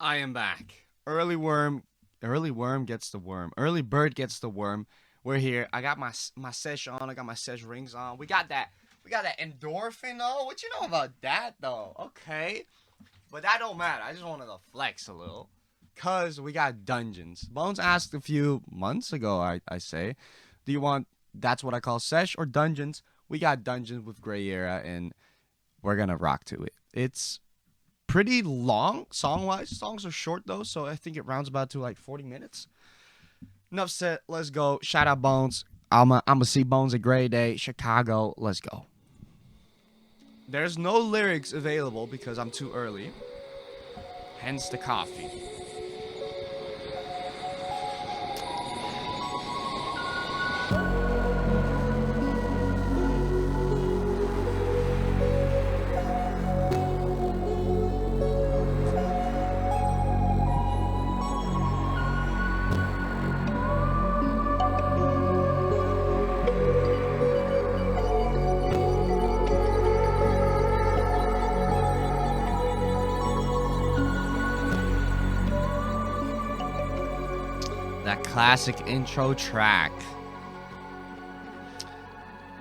I am back. Early worm gets the worm. Early bird gets the worm. We're here. I got my sesh on. I got my sesh rings on. We got that endorphin though. What you know about that though? Okay, but that don't matter. I just wanted to flex a little, cause we got dungeons. Bones asked a few months ago. I say, do you want? That's what I call sesh or dungeons. We got dungeons with grayera, and we're gonna rock to it. It's pretty long song wise. Songs are short though, so I think it rounds about to like 40 minutes. Enough said. Let's go. Shout out Bones. I'ma see Bones at Gray Day, Chicago. Let's go. There's no lyrics available because I'm too early. Hence the coffee. That classic intro track.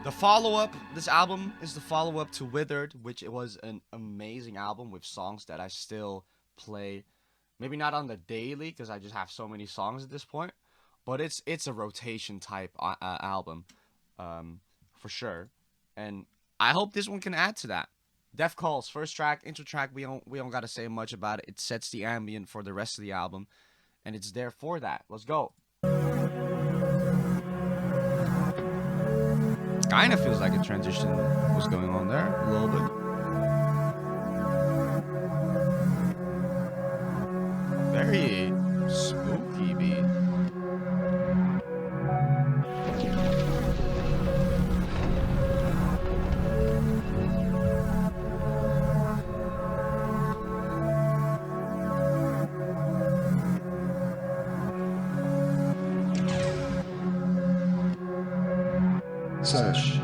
The follow up, this album is the follow up to Withered, which it was an amazing album with songs that I still play. Maybe not on the daily because I just have so many songs at this point, but it's a rotation type album, for sure. And I hope this one can add to that. Def Calls, first track, intro track. We don't gotta say much about it. It sets the ambient for the rest of the album, and it's there for that. Let's go. Kind of feels like a transition was going on there a little bit. Very spooky beat. Sesh.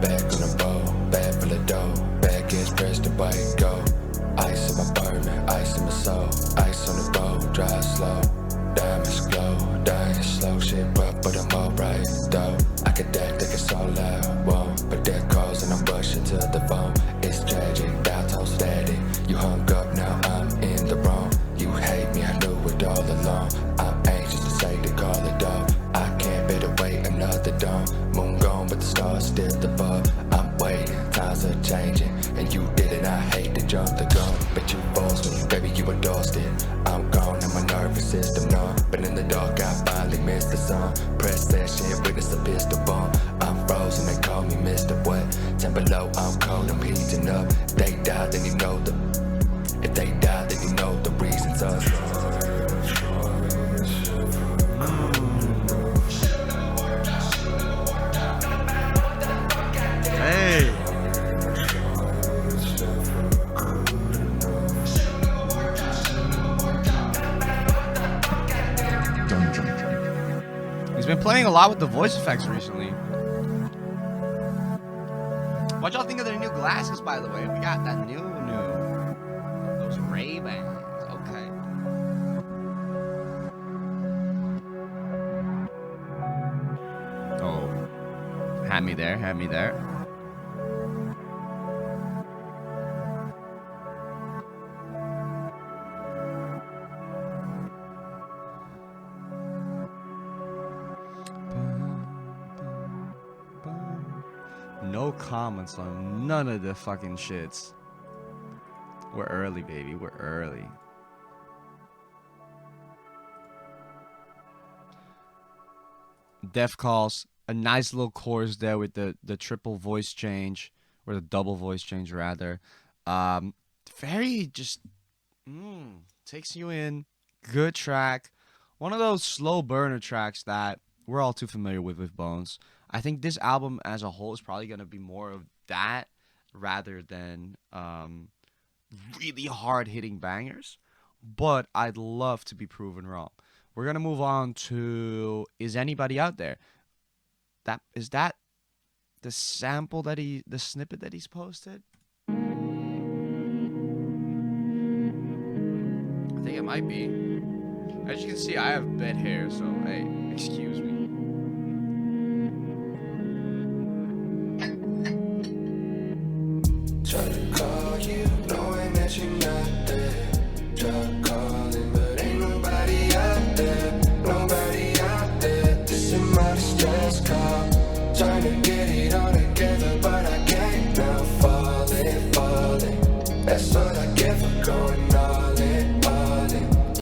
Back on the bow, bag full of dough. Bag gets pressed to white go. Ice in my apartment, ice in my soul. Ice on the road, drive slow. Diamonds glow, dying slow. Shit rough, but I'm alright though. I could act like it's all out, whoa. But that calls and I'm rushing to the phone. It's tragic, dial tone static. You hung up, now I'm in the wrong. You hate me, I knew it all along. I'm anxious to say to call it off. I can't bear to wait another dawn. Moon gone, but the stars still above. I'm waiting, times are changing, and you did it. I hate to jump the gun, but you forced me, baby. You endorsed it. I'm gone, and my nervous system numb. But in the dark, I finally missed the sun. Press session, witness a pistol bomb. I'm frozen, they call me Mr. Wet. 10 below, I'm cold, I'm heating up. If they die, then you know the. If they die, then you know the reasons are. Hey. He's been playing a lot with the voice effects recently. What y'all think of the new glasses, by the way? We got that new. Those Ray-Bans. Okay. Oh. Had me there. No comments on none of the fucking shits. We're early, baby. We're early. Def Calls, a nice little chorus there with the triple voice change, or the double voice change rather. Very just takes you in. Good track. One of those slow burner tracks that we're all too familiar with Bones. I think this album as a whole is probably gonna be more of that rather than really hard hitting bangers. But I'd love to be proven wrong. We're gonna move on to Is Anybody Out There? That the sample that the snippet that he's posted? I think it it might be. As you can see, I have bed hair, so hey, excuse me. Try to call you, knowing that you're not there. Try calling, but ain't nobody out there. Nobody out there. This is my distress call. Trying to get it all together, but I can't now. Falling. That's what I get for going all in, all in.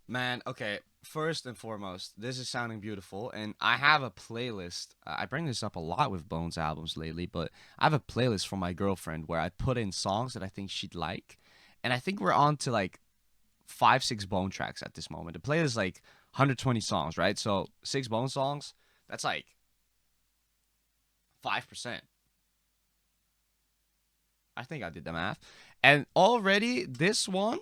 Man, okay. First and foremost, this is sounding beautiful, and I have a playlist. I bring this up a lot with Bones albums lately, but I have a playlist for my girlfriend where I put in songs that I think she'd like, and I think we're on to like 5-6 Bone tracks at this moment. The playlist is like 120 songs, right? So 6 Bone songs, that's like 5%. I think I did the math. And already this one,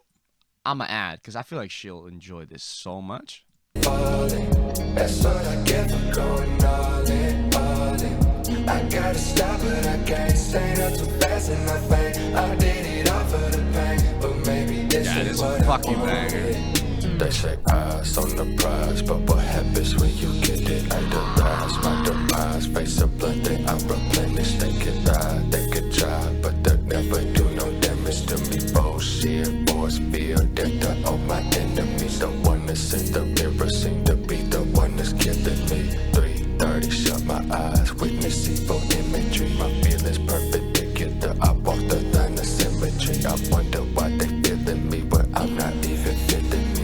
I'ma add because I feel like she'll enjoy this so much. Falling, that's what I get for going all in, all in. I gotta stop, but I can't stay up too fast in my fame. I did it all for the pain, but maybe this is what fucking I banger. They say eyes on the prize, but what happens when you get it? I rise, my demise, face of blood, they I replenish. They could die, they could try, but they'll never do no damage to me. Bullshit, force field, they're all my enemies. The one that's in the mirror seem to be the one that's killing me. 3:30, shut my eyes, witness evil imagery. My feelings perpendicular, I walk the line of symmetry. I wonder why they feeling me, but I'm not even feeling me.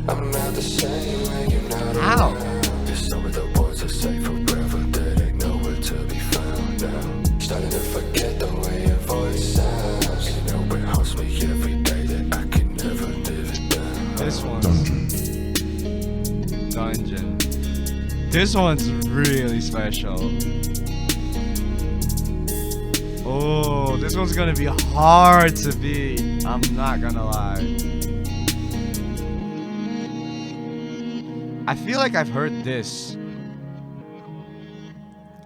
I'm not the same when you're not Ow. around. Just some of the words I say forever that ain't nowhere to be found now. Starting to forget the way your voice sounds. You know it haunts me every day that I can never live it down. This one's Dungeon. This one's really special. Oh, this one's gonna be hard to beat. I'm not gonna lie. I feel like I've heard this.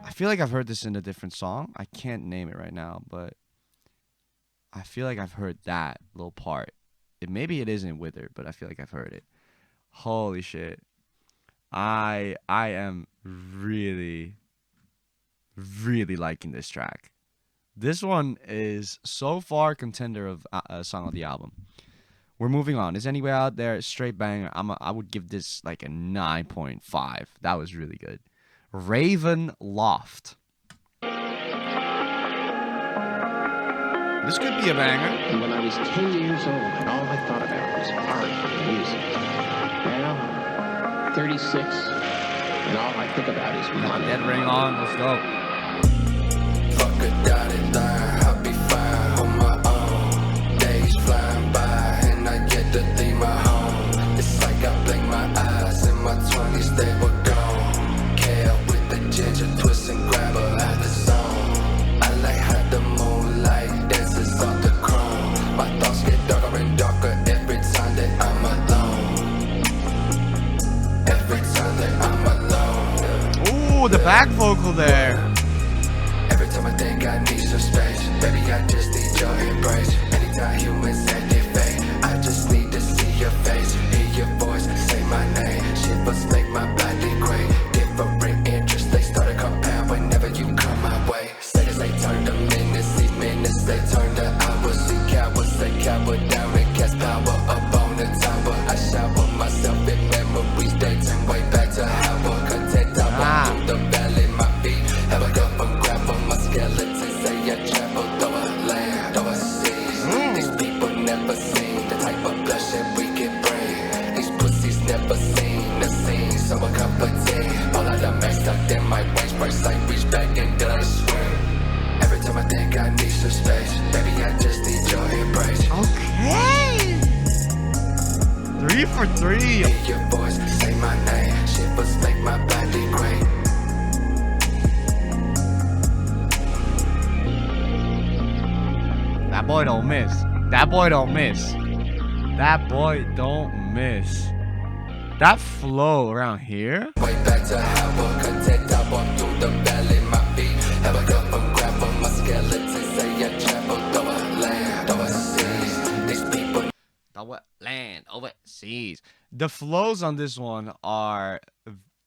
I feel like I've heard this in a different song. I can't name it right now, but I feel like I've heard that little part. Maybe it isn't Wither, but I feel like I've heard it. Holy shit. I am really, really liking this track. This one is so far contender of a song of the album. We're moving on. Is anywhere out there straight banger? I would give this like a 9.5. That was really good. Raven Loft. This could be a banger. And when I was 10 years old, and all I thought about was art and music. Now, 36, and all I think about is My money. dead ring on. Let's go. Fuck a dotted line, I'll be fine on my own. Days flying by, and I get to leave my home. It's like I blink my eyes, in my 20s they were gone. Kale with the ginger twist and grab her out the zone. I like how the moonlight dances off the chrome. My thoughts get darker and darker every time that I'm alone. Every time that I'm alone. Ooh, the back vocal there. Every time I think I need some space, baby, I just need your embrace. Anytime humans at their fate, I just need to see your face, hear your voice, say my name. Shivers make my body great. Different interests, they start to compound whenever you come my way. Seconds they turn to minutes they turn to hours. See cowards, they cower down and cast power up on the tower. I shower myself in memories, dates and way back to Howard. Content, I walk through the valley, my feet have a cup from gravel. My skeletons say I travel, though I land, though I see. These people never seen the type of bloodshed we can bring. These pussies never seen the scene, so I cup of tea. All of the max tucked in my waist, first I reach back and then I swing. Every time I think I need some space, baby, I just need your embrace. Okay. 3 for 3. Hear your voice, say my name. Shivers make my body great. That boy don't miss. That boy don't miss. That boy don't miss. That flow around here. Way back to Howard, content, I walk through the valley, my feet have a cup from gravel. My skeletons say I travel, though I land, though I see. These people the land overseas. The flows on this one are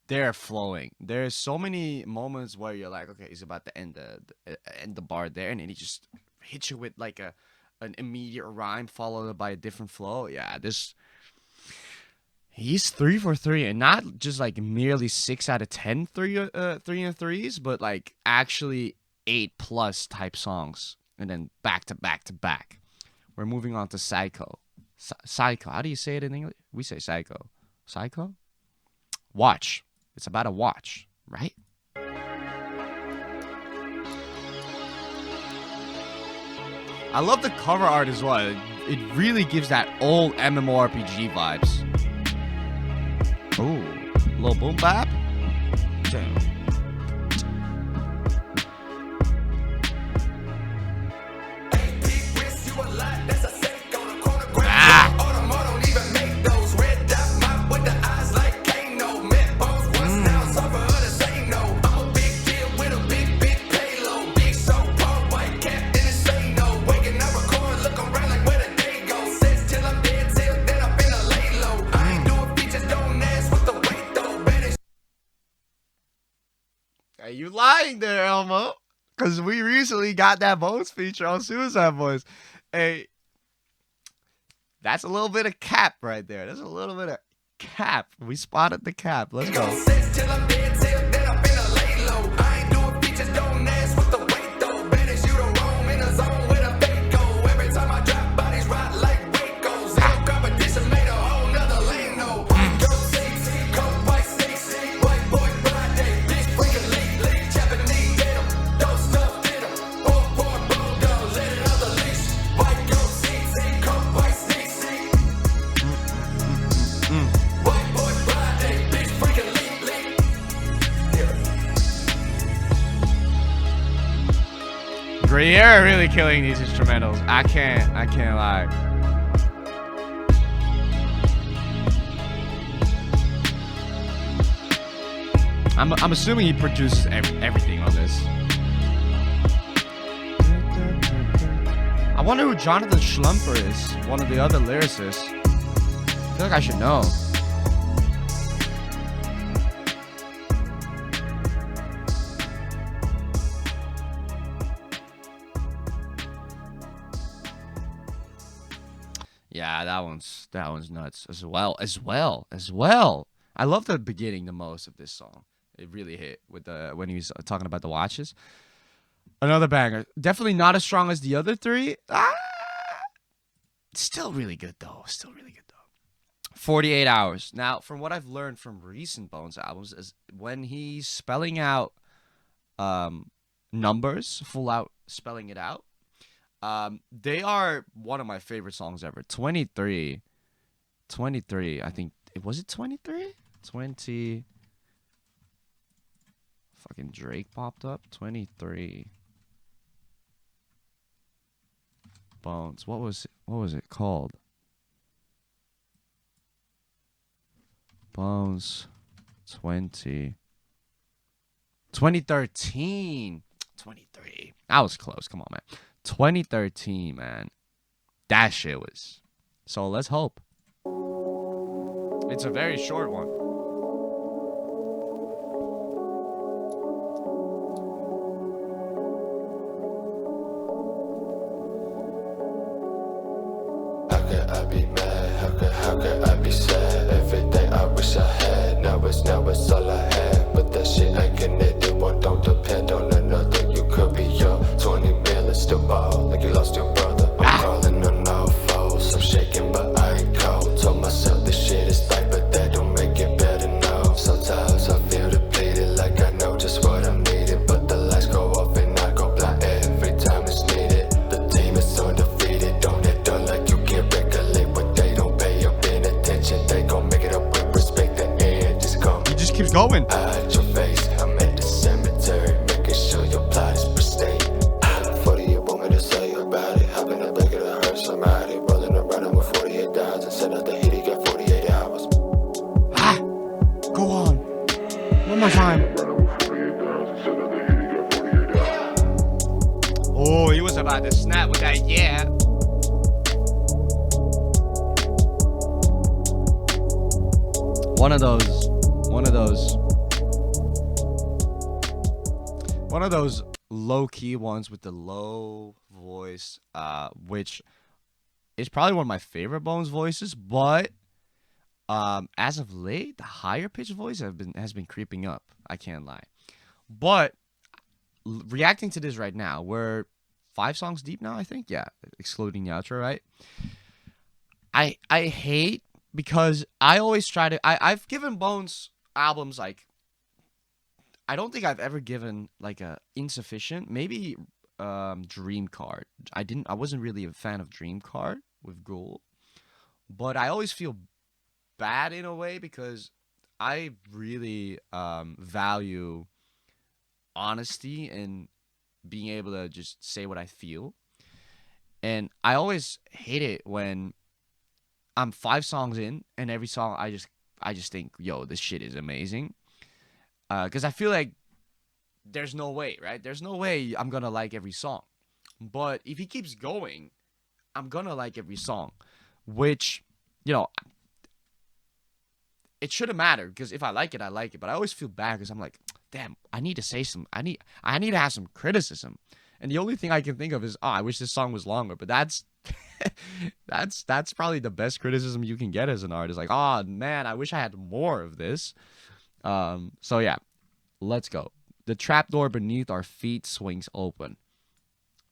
they're flowing. There's so many moments where you're like, okay, he's about to end the bar there, and then he just hits you with like an immediate rhyme followed by a different flow. Yeah, he's 3 for 3, and not just like merely 6 out of 10 3 and threes, but like actually 8+ type songs, and then back to back to back. We're moving on to Psycho. Psycho. How do you say it in English? We say Psycho. Psycho? Watch. It's about a watch, right? I love the cover art as well. It really gives that old MMORPG vibes. Ooh, little boom bap. Damn. Are you lying there, Elmo? Because we recently got that Bones feature on Suicide Boys. Hey, that's a little bit of cap right there. That's a little bit of cap. We spotted the cap. Let's go. Grayera really killing these instrumentals. I can't lie. I'm assuming he produces everything on this. I wonder who Jonathan Schlumper is, one of the other lyricists. I feel like I should know. Yeah, that one's nuts as well. I love the beginning the most of this song. It really hit with when he was talking about the watches. Another banger. Definitely not as strong as the other three. Still really good though. 48 hours. Now, from what I've learned from recent Bones albums, is when he's spelling out numbers, full out spelling it out. They are one of my favorite songs ever. 23, I think. Was it 23? 20. Fucking Drake popped up. 23. Bones. What was it called? Bones 20. 2013. 23. I was close. Come on, man. 2013, man. That shit was. So let's hope. It's a very short one. How could I be mad? How could I be sad? Everything I wish I had. Now it's all I have. But that shit ain't connected. One don't depend on another. You could be young. 20 million still ball. Like you lost your brother. I'm calling on all foes. I'm shaking but I ain't cold. Told myself this shit is tight, but that don't make it better, no. Sometimes I feel depleted, like I know just what I'm needed. But the lights go off and I go blind every time it's needed. The team is undefeated. Don't act done like you can't regulate what they don't pay up in attention. They gon' make it up with respect. The end just come. He just keeps going. Hide your face. I'm at the cemetery, making sure your plot is pristine. For the you want me to say about it. Hop in the back of the hearse, somebody rolling around with 48 dials and send out the heat. He got 48 hours. Go on. One more time. Oh, he was about to snap with that, yeah. one of those low-key ones with the low voice, which is probably one of my favorite Bones voices, but as of late, the higher pitched voice has been creeping up. I can't lie. But reacting to this right now, we're 5 songs deep now, I think. Yeah, excluding the outro, right? I hate because I always try to. I've given Bones albums like. I don't think I've ever given like a insufficient. Maybe Dream Card. I wasn't really a fan of Dream Card with Ghoul, but I always feel bad in a way because I really value honesty and being able to just say what I feel. And I always hate it when I'm 5 songs in and every song I just think, yo, this shit is amazing. Because I feel like there's no way, right? There's no way I'm gonna like every song. But if he keeps going, I'm gonna like every song. Which, you know, it shouldn't matter because if I like it, I like it. But I always feel bad because I'm like, damn, I need to say some. I need to have some criticism. And the only thing I can think of is, oh, I wish this song was longer. But that's that's probably the best criticism you can get as an artist. Like, oh man, I wish I had more of this. So yeah, let's go. The trapdoor beneath our feet swings open.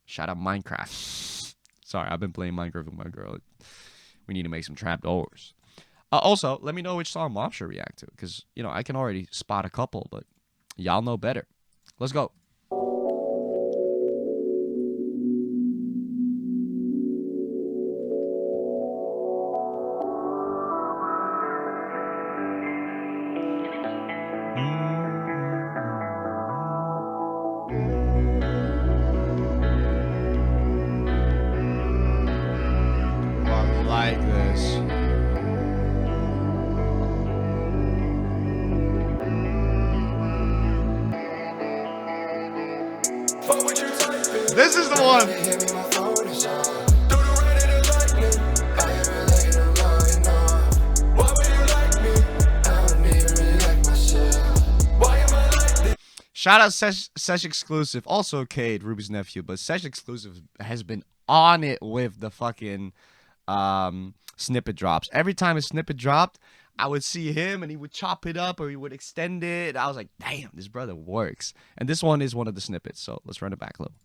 Shout out Minecraft. Sorry, I've been playing Minecraft with my girl. We need to make some trapdoors. Also, let me know which song Mom should react to, because, you know, I can already spot a couple, but y'all know better. Let's go. I like this. This is the one. Shout out Sesh Exclusive, also Cade, Ruby's nephew, but Sesh Exclusive has been on it with the fucking snippet drops. Every time a snippet dropped, I would see him and he would chop it up or he would extend it. I was like, damn, this brother works. And this one is one of the snippets, so let's run it back a little.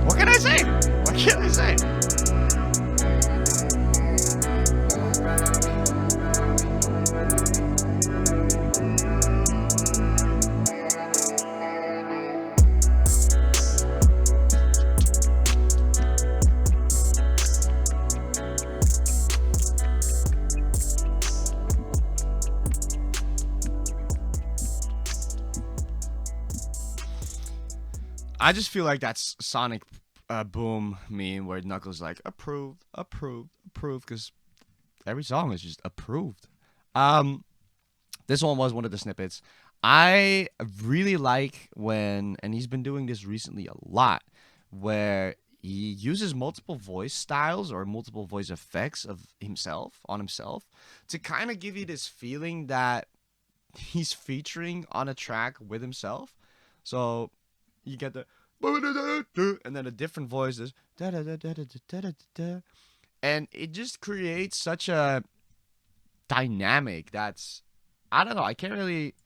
What can I say? What can I say? I just feel like that's Sonic Boom meme where Knuckles like approved, because every song is just approved. This one was one of the snippets. I really like when, and he's been doing this recently a lot, where he uses multiple voice styles or multiple voice effects of himself to kind of give you this feeling that he's featuring on a track with himself. So you get the and then a different voice is and it just creates such a dynamic that's, I don't know, I can't really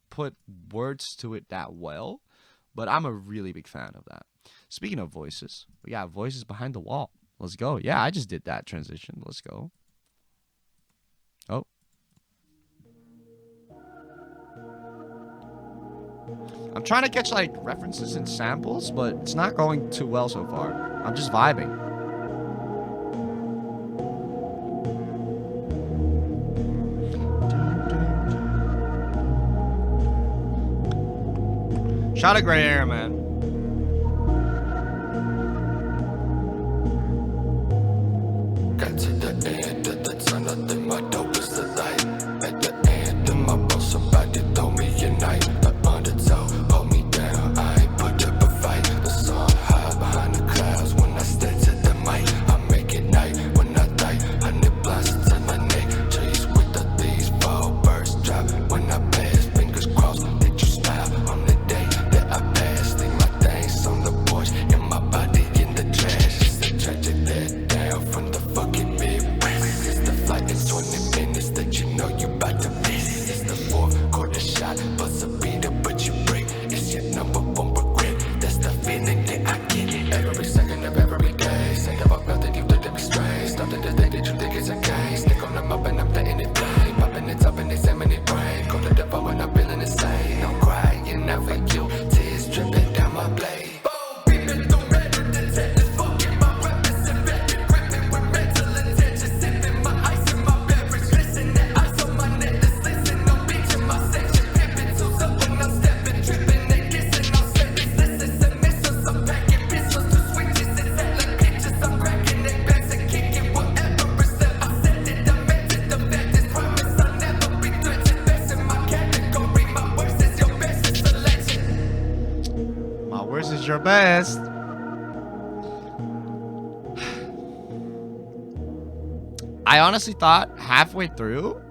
put words to it that well, but I'm a really big fan of that. Speaking of voices, we got voices behind the wall. Let's go. Yeah, I just did that transition. Let's go. Oh. I'm trying to catch like references and samples, but it's not going too well so far. I'm just vibing. Shout out Grayera, man. Got to the end of the tunnel, then my dope is the light. At the end of my boat, somebody throw me a knife. Up on the toe, hold me down, I ain't put up a fight. The sun high behind the clouds, when I step to the mic, I make it night. When I die, 100 blunts to my neck. Trees with the leaves fall, birds drop. When I pass, fingers crossed, that you smile on the day that I pass. Leave my things on the porch, and my body in the trash. It's a tragic let down from the fucking Midwest. It's the flight in 20 minutes that you know you bout to miss. It's the fourth quarter shot, buzz a beater, but you break. It's your number one regret. That's the feeling that I get every second of every day. Say about nothing, you think that be strange. Something to think that you think is a game. Stick on them up and I'm letting it play. Popping it up and examining it brain. Go to the bar when I'm feeling insane. I'm crying out for you, tears dripping down my blade. My worst is your best. I honestly thought halfway through,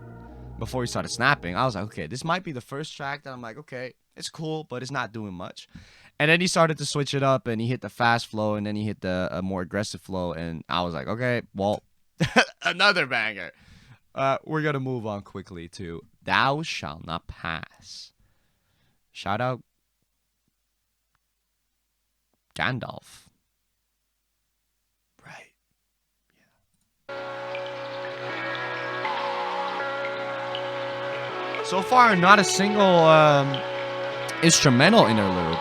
before he started snapping, I was like, okay, this might be the first track that I'm like, okay, it's cool, but it's not doing much. And then he started to switch it up, and he hit the fast flow, and then he hit the more aggressive flow, and I was like, okay, well, another banger. We're gonna move on quickly to "Thou Shalt Not Pass." Shout out Gandalf. Right. Yeah. So far, not a single instrumental interlude.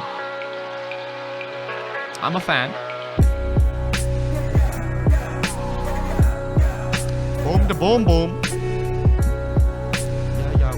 I'm a fan. Boom da boom boom. Yeah,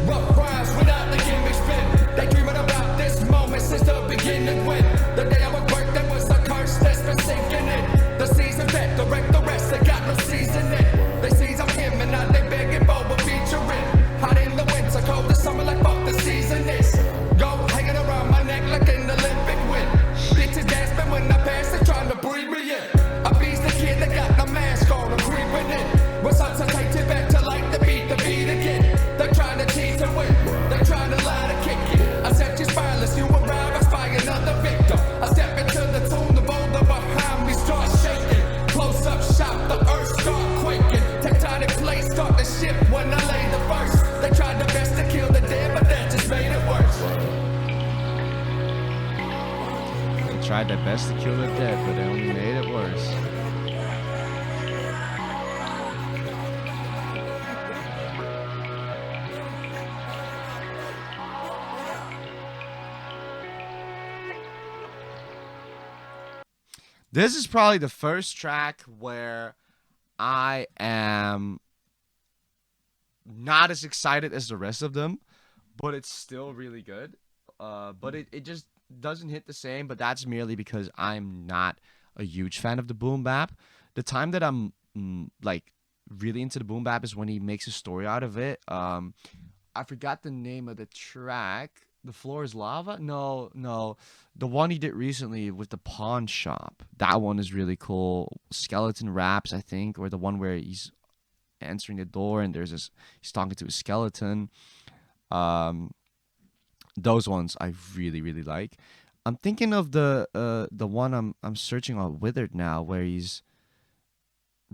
Rough rhymes without the gimmick spin. They dreaming about this moment since the beginning when the day I would work, that was a curse that's been sinking in. The season that direct the rest, they got no season in. They sees I'm him and now they begging for a featuring. Hot in the winter, cold in summer, like fuck the season is. Go hanging around my neck like an Olympic win. Bitches gasping when I pass, they trying to breathe me in. I beats the kid that got the mask on, I'm creeping in. What's up to take it back to like the beat again. They're trying to cheat and win, they're trying to lie to kick it. I set you spireless, you arrive, I spy another victim. I step into the tune, the boulder behind me start shaking. Close up shop, the earth start quaking. Tectonic plates start to shift when I lay the verse. They tried their best to kill the dead, but that just made it worse. They tried their best to kill the dead, but they only made it worse. This is probably the first track where I am not as excited as the rest of them, but it's still really good. But it just doesn't hit the same, but that's merely because I'm not a huge fan of the boom bap. The time that I'm like really into the boom bap is when he makes a story out of it. I forgot the name of the track. The Floor is Lava? No. The one he did recently with the pawn shop. That one is really cool. Skeleton Raps, I think, or the one where he's answering the door and he's talking to a skeleton. Those ones I really, really like. I'm thinking of the one I'm searching on Withered now, where he's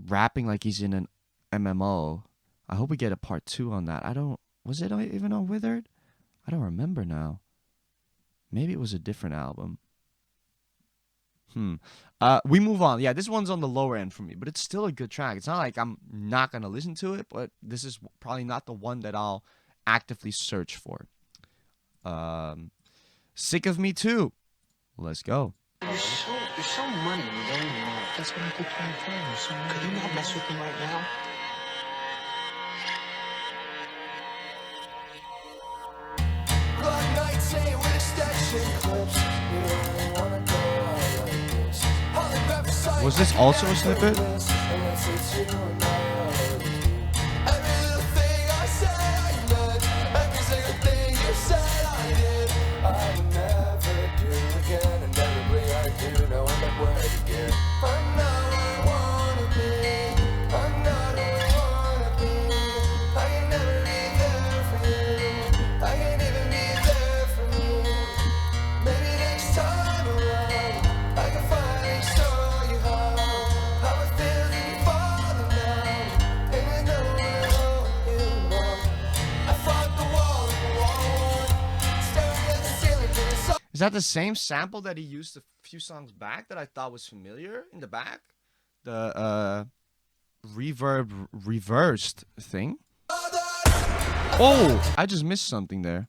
rapping like he's in an MMO. I hope we get a part 2 on that. Was it even on Withered? I don't remember now. Maybe it was a different album. We move on. Yeah, this one's on the lower end for me, but it's still a good track. It's not like I'm not gonna listen to it, but this is probably not the one that I'll actively search for. Sick of Me Too. Let's go. You're so money, you know you are. That's what I keep trying to tell you. You're so money. Could you not mess with him right now? Was this also a snippet? Is that the same sample that he used a few songs back that I thought was familiar in the back? The reverb reversed thing? Oh, I just missed something there.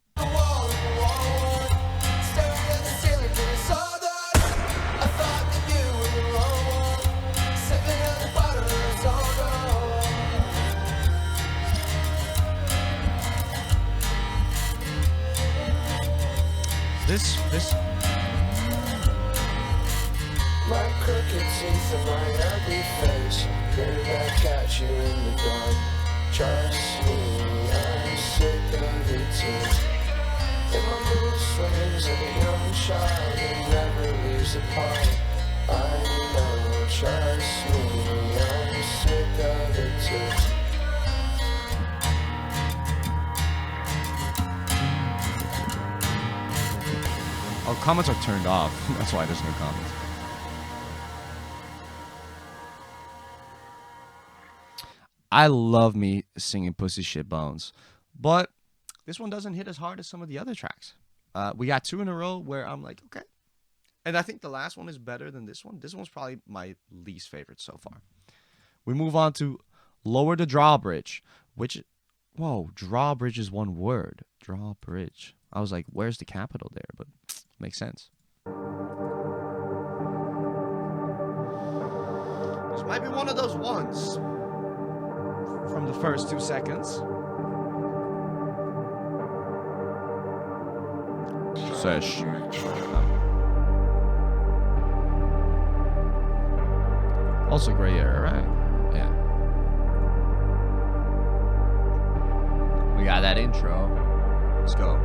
This my crooked teeth and my ugly face, you're back at you in the dark. Trust me, I'm sick of it too. In my mood swings like a young child who never leaves apart. I know, trust me, I'm sick of it too. Oh, comments are turned off. That's why there's no comments. I love me singing Pussy Shit Bones, but this one doesn't hit as hard as some of the other tracks. We got two in a row where I'm like, okay. And I think the last one is better than this one. This one's probably my least favorite so far. We move on to Lower the Drawbridge, which, whoa, drawbridge is one word. Drawbridge. I was like, where's the capital there? But makes sense. This might be one of those ones from the first 2 seconds. Sesh. Also grayera, right? Yeah. We got that intro. Let's go.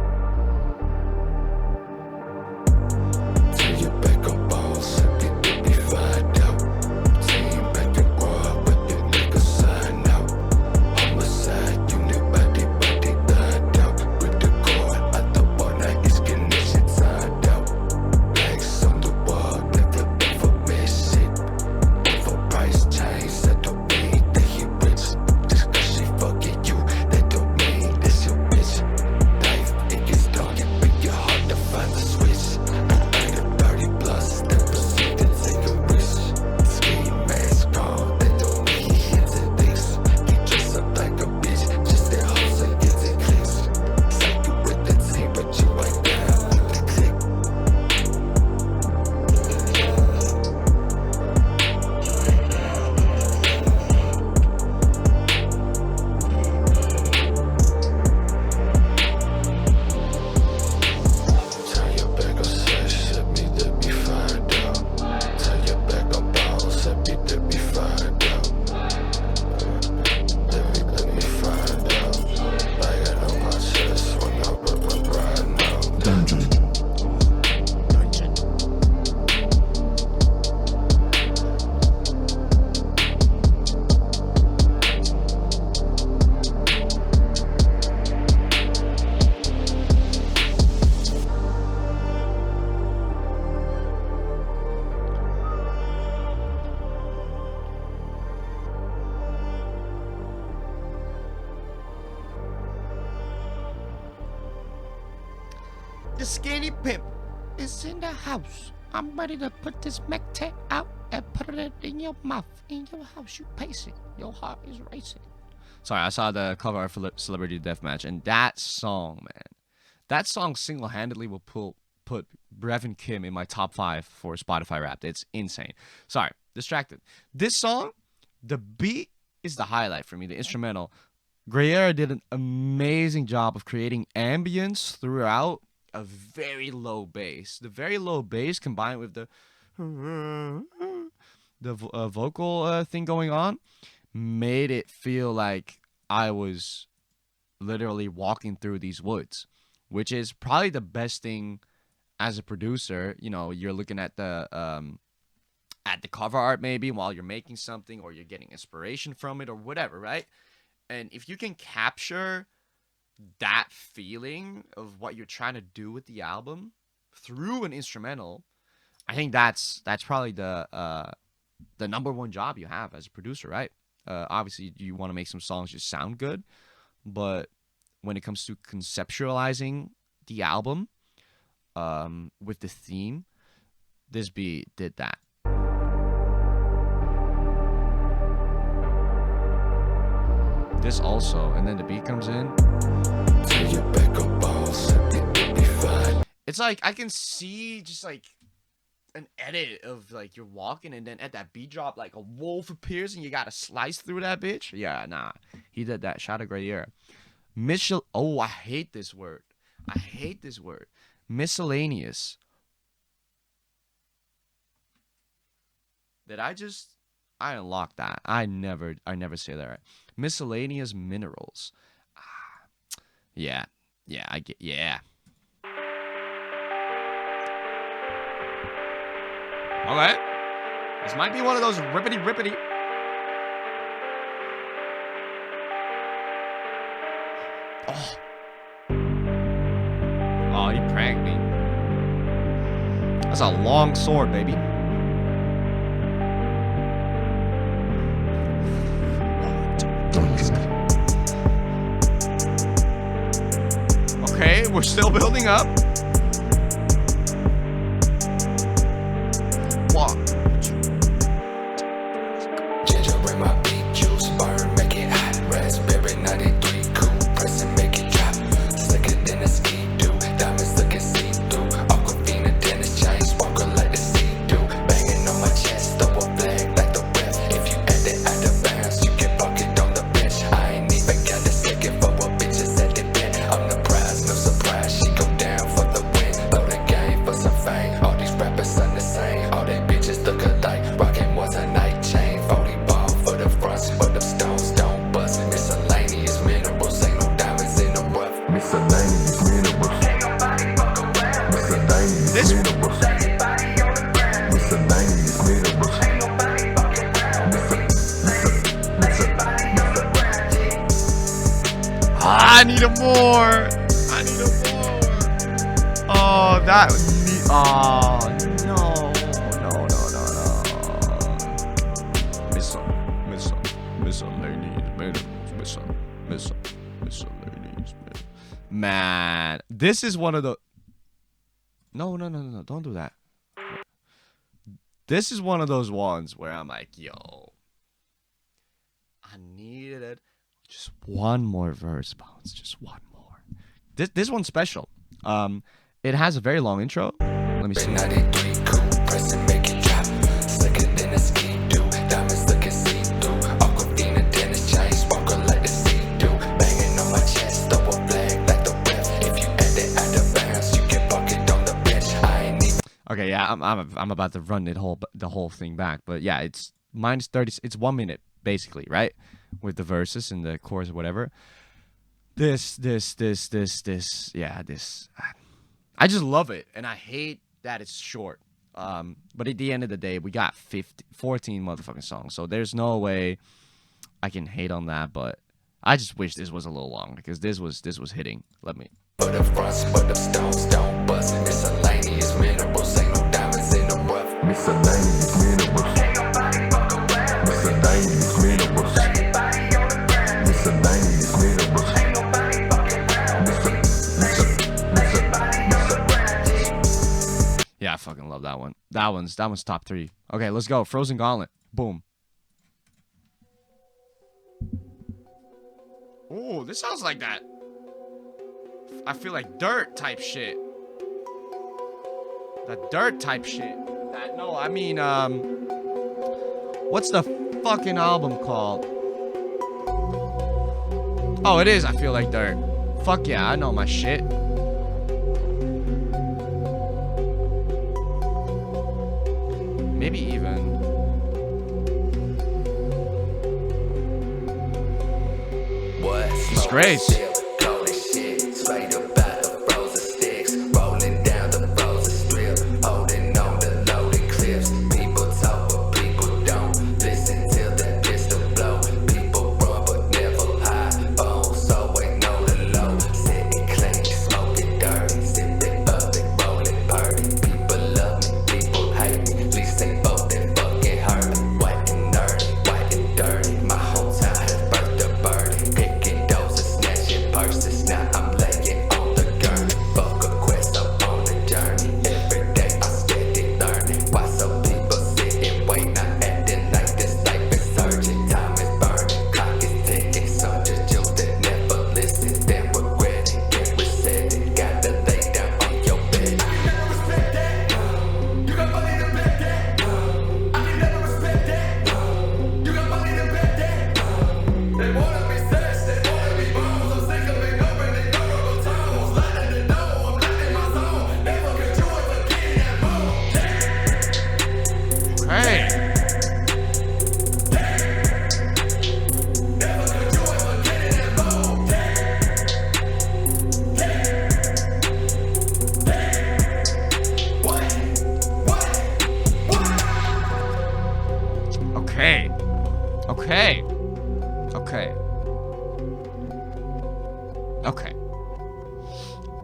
The skinny pimp is in the house. I'm ready to put this mech tape out and put it in your mouth. In your house, you pace it. Your heart is racing. Sorry, I saw the cover art for Celebrity Deathmatch, and that song, man. That song single-handedly will put Brevin Kim in my top 5 for Spotify Wrapped. It's insane. Sorry, distracted. This song, the beat is the highlight for me, the instrumental. Grayera did an amazing job of creating ambience throughout a very low bass. The very low bass combined with the vocal thing going on made it feel like I was literally walking through these woods, which is probably the best thing as a producer. You know, you're looking at the cover art maybe while you're making something, or you're getting inspiration from it or whatever, right? And if you can capture that feeling of what you're trying to do with the album through an instrumental, I think that's probably the number one job you have as a producer, right? Obviously, you want to make some songs just sound good, but when it comes to conceptualizing the album with the theme, this beat did that. This also, and then the beat comes in. It's like I can see just like an edit of like you're walking, and then at that beat drop, like a wolf appears and you gotta slice through that bitch. Yeah, nah, he did that. Shout out Grayera. Oh, I hate this word. I hate this word. Miscellaneous. Did I unlocked that. I never say that right. Miscellaneous minerals. Yeah, I get, yeah. Okay. This might be one of those rippity. Oh, he pranked me. That's a long sword, baby. Okay, we're still building up. One. Ginger in my beet juice, burn, make it hot. Raspberry 93 cool, press and make it drop. Slicker than a ski do, diamonds looking see-through. Aquafina tennis chain, sparkle like the sea do. Banging on my chest, throw a flag like the ref. If you add it out of bounds, you get bucket on the bench. I ain't even got a second for what bitches at the bench. I'm the prize, no surprise, she go down for the win. Throw the game for some fame, all these rappers sound the same. All they bitches look alike, rockin' was a night chain. 40 ball for the fronts, but the stones don't bust. Miscellaneous minerals, ain't no diamonds in the rough. Miscellaneous minerals, ain't nobody fuck around. Miscellaneous minerals, everybody on the ground. Miscellaneous minerals, ain't nobody fuck around. Everybody on the ground. I need a more. Oh, that would be. Oh, no. Miscellaneous minerals. Miscellaneous minerals. Man, this is one of the. No. Don't do that. This is one of those ones where I'm like, yo, I needed just one more verse, Bones. Just one more. This one's special. It has a very long intro. Let me see. 93 cool, press and make it drop. Slicker than a ski do, diamonds looking see-through. Aquafina tennis chain, sparkle like the sea do. Banging on my chest, throw a flag like the ref. If you add it out of bounds, you get bucket on the bench. I ain't even. Okay, yeah, I'm about to run the whole thing back, but yeah, it's minus 30. It's 1 minute basically, right, with the verses and the chorus or whatever. This. Yeah, this. I just love it, and I hate that it's short. But at the end of the day, we got 14 motherfucking songs, so there's no way I can hate on that. But I just wish this was a little longer, because this was hitting. Let me. For the fronts, but the stones don't bust. Miscellaneous minerals, ain't no diamonds in the rough. Miscellaneous minerals, ain't nobody fuck around. Miscellaneous minerals, everybody on the ground. Miscellaneous minerals, ain't nobody fucking around. Yeah, fucking love that one. That one's top 3. Okay, let's go. Frozen Gauntlet. Boom. Oh, this sounds like that. I feel like dirt type shit. That dirt type shit. No, I mean, what's the fucking album called? Oh, it is I Feel Like Dirt. Fuck yeah, I know my shit. Maybe even. Disgrace.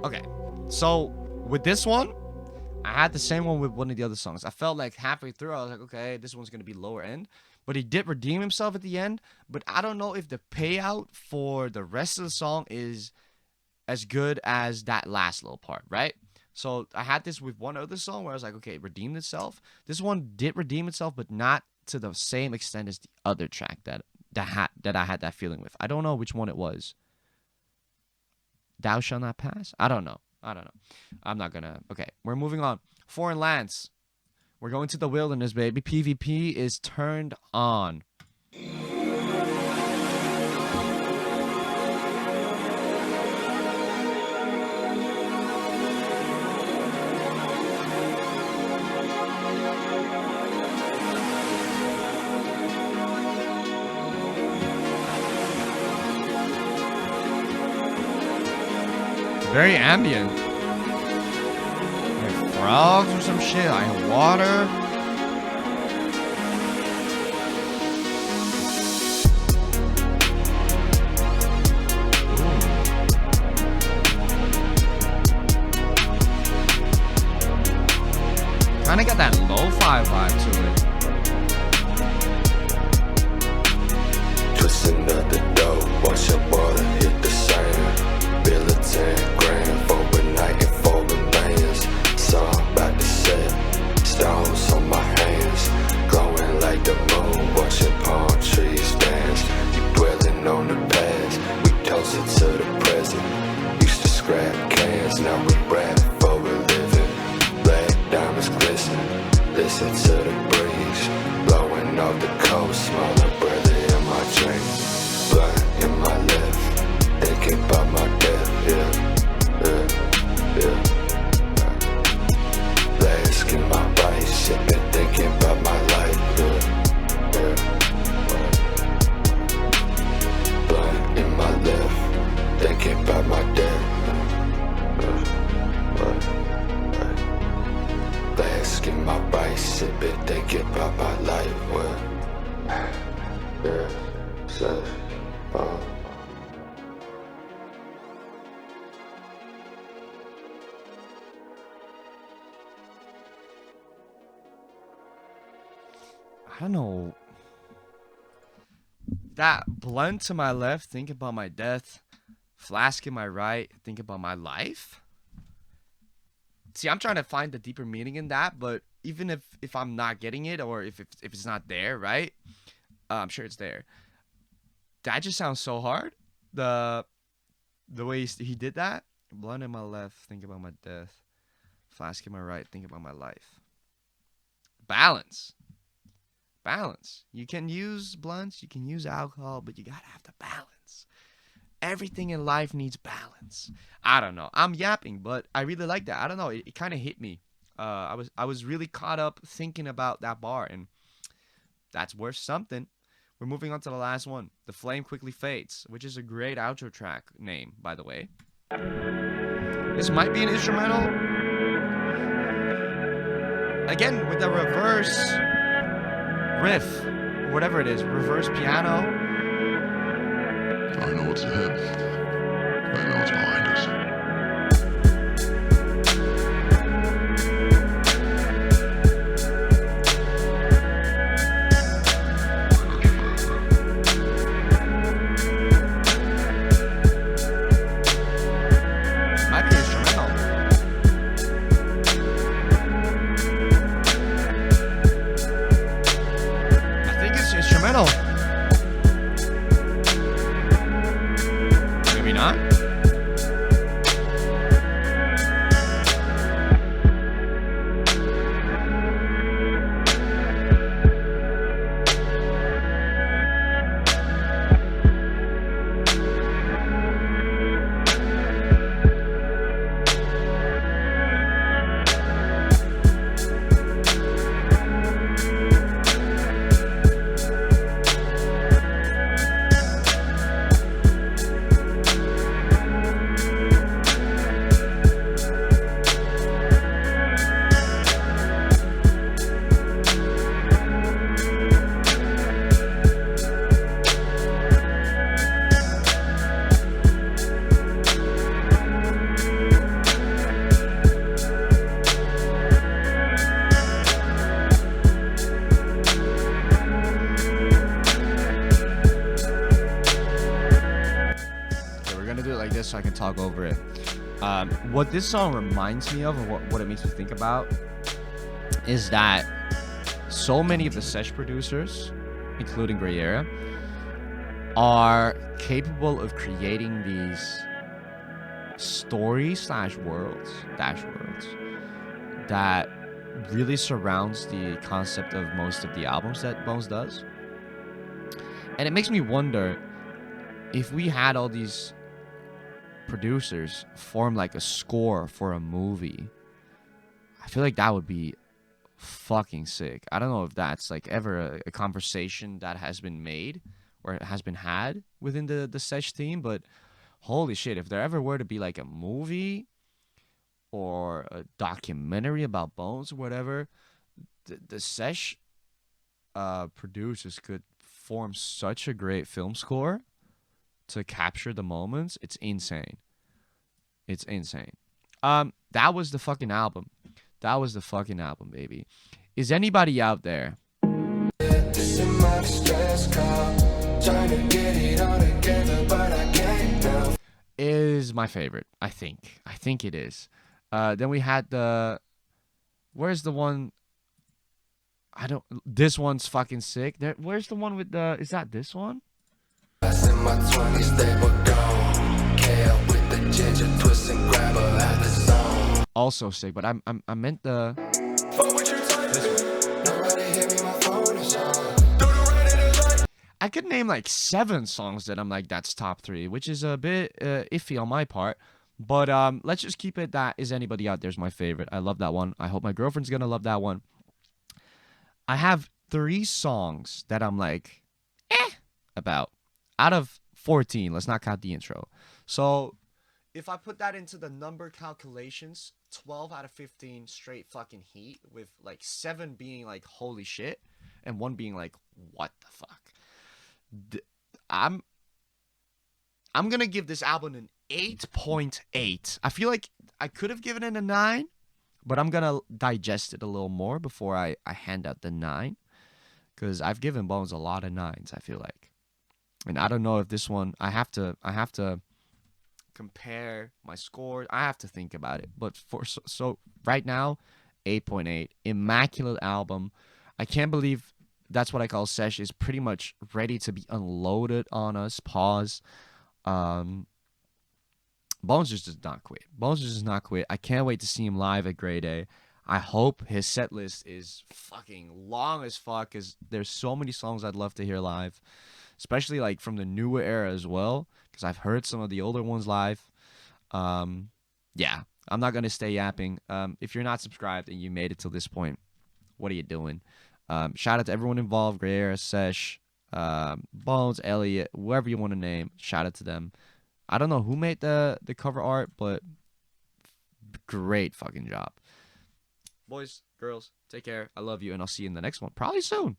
Okay. So with this one, I had the same one with one of the other songs. I felt like halfway through, I was like, okay, this one's going to be lower end. But he did redeem himself at the end. But I don't know if the payout for the rest of the song is as good as that last little part, right? So I had this with one other song where I was like, okay, it redeemed itself. This one did redeem itself, but not to the same extent as the other track that I had that feeling with. I don't know which one it was. Thou Shall Not Pass? I don't know. I'm not gonna. Okay, we're moving on. Foreign Lands. We're going to the wilderness, baby. PvP is turned on. Very ambient. Like frogs or some shit. I hear water. Kinda got that lo-fi vibe to it. Twisting up the dough, wash your water, hit the sand. Bill of 10 grand for a night and for bands. Sun about to set, stones on my hands, glowing like the moon, watching palm trees dance. You dwelling on the past, we toasted to the present. Used to scrap cans, now we rap for a living. Black diamonds glisten, listen to the breeze, blowing off the coast, smaller brother in my drink, blunt in my left, thinking about my death, yeah. Flask in my right, sipping, thinking about my life, yeah. Blunt in my left, thinking about my death, Flask in my right, sipping, thinking about my life, yeah. Sesh, I don't know. That blunt to my left, think about my death. Flask in my right, think about my life. See, I'm trying to find the deeper meaning in that, but even if I'm not getting it, or if it's not there, right? I'm sure it's there. That just sounds so hard. The way he did that. Blunt in my left, think about my death. Flask in my right, think about my life. Balance. Balance. You can use blunts, you can use alcohol, but you gotta have the balance. Everything in life needs balance. I don't know. I'm yapping, but I really like that. I don't know. It kind of hit me. I was really caught up thinking about that bar, and that's worth something. We're moving on to the last one. The Flame Quickly Fades, which is a great outro track name, by the way. This might be an instrumental. Again, with the reverse riff, whatever it is, reverse piano. I know what's ahead. I know what's behind us. Might be instrumental. I think it's instrumental. Maybe not. So I can talk over it. What this song reminds me of, and what it makes me think about, is that so many of the sesh producers, including Grayera, are capable of creating these stories slash worlds that really surrounds the concept of most of the albums that Bones does. And it makes me wonder if we had all these producers form like a score for a movie. I feel like that would be fucking sick. I don't know if that's like ever a conversation that has been made or has been had within the sesh theme, but holy shit, if there ever were to be like a movie or a documentary about Bones or whatever, the sesh producers could form such a great film score to capture the moments. It's insane. It's insane. That was the fucking album. That was the fucking album, baby. Is anybody out there? Is my favorite. I think it is. Then we had the... Where's the one... This one's fucking sick. Where's the one with the... Is that this one? In my 20s, they were gone. Kale with the ginger twist and grab her at the zone. Also sick, but I meant the... I could name like 7 songs that I'm like, that's top 3, which is a bit iffy on my part. But let's just keep it that Is Anybody Out There's my favorite. I love that one. I hope my girlfriend's gonna love that one. I have 3 songs that I'm like, about. Out of 14, let's not count the intro. So if I put that into the number calculations, 12 out of 15 straight fucking heat, with like 7 being like holy shit and 1 being like what the fuck. I'm gonna give this album an 8.8. I feel like I could have given it a 9, but I'm gonna digest it a little more before I hand out the 9, because I've given Bones a lot of 9s, I feel like. And I don't know if this one, I have to compare my scores. I have to think about it. But so right now, 8.8, immaculate album. I can't believe that's what I call sesh is pretty much ready to be unloaded on us. Pause. Um, Bones just does not quit. Bones just does not quit. I can't wait to see him live at Grey Day. I hope his set list is fucking long as fuck, because there's so many songs I'd love to hear live, especially like from the newer era as well, because I've heard some of the older ones live. Yeah, I'm not gonna stay yapping. If you're not subscribed and you made it till this point, what are you doing? Shout out to everyone involved: grayera, sesh, Bones, Elliot, whoever you want to name. Shout out to them. I don't know who made the cover art, but great fucking job. Boys, girls, take care. I love you, and I'll see you in the next one. Probably soon.